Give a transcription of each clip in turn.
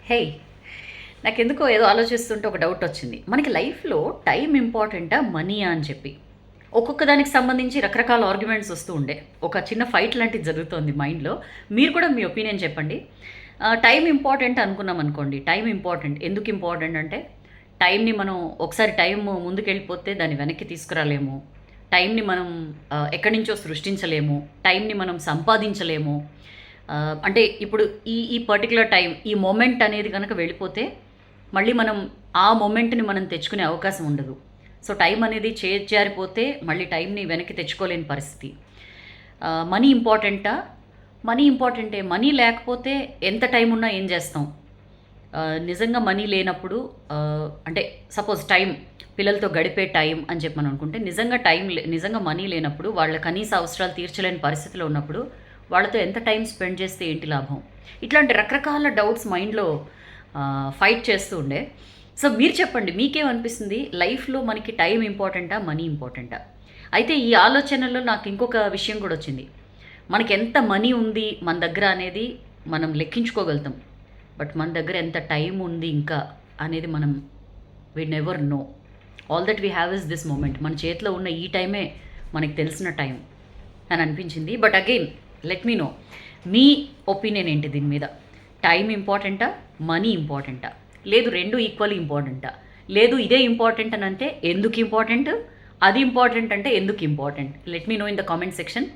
హే, నాకెందుకో ఏదో ఆలోచిస్తుంటే ఒక డౌట్ వచ్చింది. మనకి లైఫ్‌లో టైం ఇంపార్టెంటా? మనీయా? అని చెప్పి. ఒక్కొక్క దానికి సంబంధించి రకరకాల ఆర్గ్యుమెంట్స్ వస్తూ ఉండే. ఒక చిన్న ఫైట్ లాంటిది జరుగుతోంది మైండ్‌లో. మీరు కూడా మీ ఒపీనియన్ చెప్పండి. టైం ఇంపార్టెంట్ అనుకున్నామనుకోండి. Time important. ఎందుకు ఇంపార్టెంట్ అంటే, టైంని మనం ఒకసారి టైం ముందుకెళ్ళిపోతే దాన్ని వెనక్కి తీసుకురాలేము. టైంని మనం ఎక్కడి నుంచో సృష్టించలేము. టైంని మనం సంపాదించలేము. అంటే ఇప్పుడు ఈ ఈ పర్టిక్యులర్ టైం, ఈ మొమెంట్ అనేది గనక వెళ్ళిపోతే, మళ్ళీ మనం ఆ మొమెంట్‌ని మనం తెచ్చుకునే అవకాశం ఉండదు. సో, టైం అనేది చేజారిపోతే మళ్ళీ టైంని వెనక్కి తెచ్చుకోలేని పరిస్థితి. మనీ ఇంపార్టెంటా? మనీ ఇంపార్టెంటే. మనీ లేకపోతే ఎంత టైం ఉన్నా ఏం చేస్తాం? నిజంగా మనీ లేనప్పుడు అంటే సపోజ్ టైం, పిల్లలతో గడిపే టైం అని చెప్పి మనం అనుకుంటే, నిజంగా మనీ లేనప్పుడు, వాళ్ళ కనీస అవసరాలు తీర్చలేని పరిస్థితిలో ఉన్నప్పుడు, వాళ్ళతో ఎంత టైం స్పెండ్ చేస్తే ఏంటి లాభం? ఇట్లాంటి రకరకాల డౌట్స్ మైండ్‌లో ఫైట్ చేస్తూ ఉండే. సో, మీరు చెప్పండి, మీకేమనిపిస్తుంది? లైఫ్‌లో మనకి టైం ఇంపార్టెంటా? మనీ ఇంపార్టెంటా? అయితే ఈ ఆలోచనలో నాకు ఇంకొక విషయం కూడా వచ్చింది. మనకెంత మనీ ఉంది మన దగ్గర అనేది మనం లెక్కించుకోగలుగుతాం. బట్ మన దగ్గర ఎంత టైం ఉంది ఇంకా అనేది మనం we never know. All that we have is this moment. మన చేతిలో ఉన్న ఈ టైమే మనకు తెలిసిన టైం అని అనిపించింది. But again let me know, మీ ఒపీనియన్ ఏంటి దీని మీద? టైం ఇంపార్టెంటా? మనీ ఇంపార్టెంటా? లేదు రెండు ఈక్వల్లీ ఇంపార్టెంటా? లేదు ఇదే ఇంపార్టెంట్ అని అంటే ఎందుకు ఇంపార్టెంట్? అది ఇంపార్టెంట్ అంటే ఎందుకు important? Let me know in the comment section.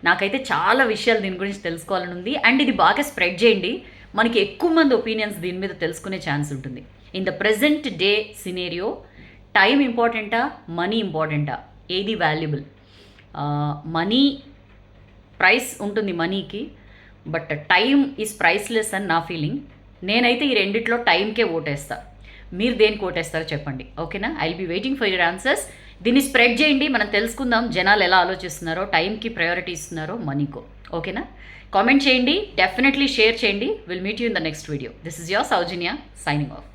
నాకైతే చాలా విషయాలు దీని గురించి తెలుసుకోవాలని ఉంది. అండ్ ఇది బాగా స్ప్రెడ్ చేయండి. మనకి ఎక్కువ మంది ఒపీనియన్స్ దీని మీద తెలుసుకునే ఛాన్స్ ఉంటుంది. In the present day scenario, time ఇంపార్టెంటా? మనీ ఇంపార్టెంటా? ఏది వాల్యుబుల్? మనీ ప్రైస్ ఉంటుంది మనీకి, బట్ టైం ఈజ్ ప్రైస్లెస్ అని నా ఫీలింగ్. నేనైతే ఈ రెండిట్లో టైంకే ఓటేస్తా. మీరు దేనికి ఓటేస్తారో చెప్పండి, ఓకేనా? I will be waiting for your answers. దీన్ని స్ప్రెడ్ చేయండి, మనం తెలుసుకుందాం జనాలు ఎలా ఆలోచిస్తున్నారో, టైంకి ప్రయారిటీ ఇస్తున్నారో మనీకో, ఓకేనా? కామెంట్ చేయండి, డెఫినెట్లీ షేర్ చేయండి. Will meet you in the next video. This is your Soujanya signing off.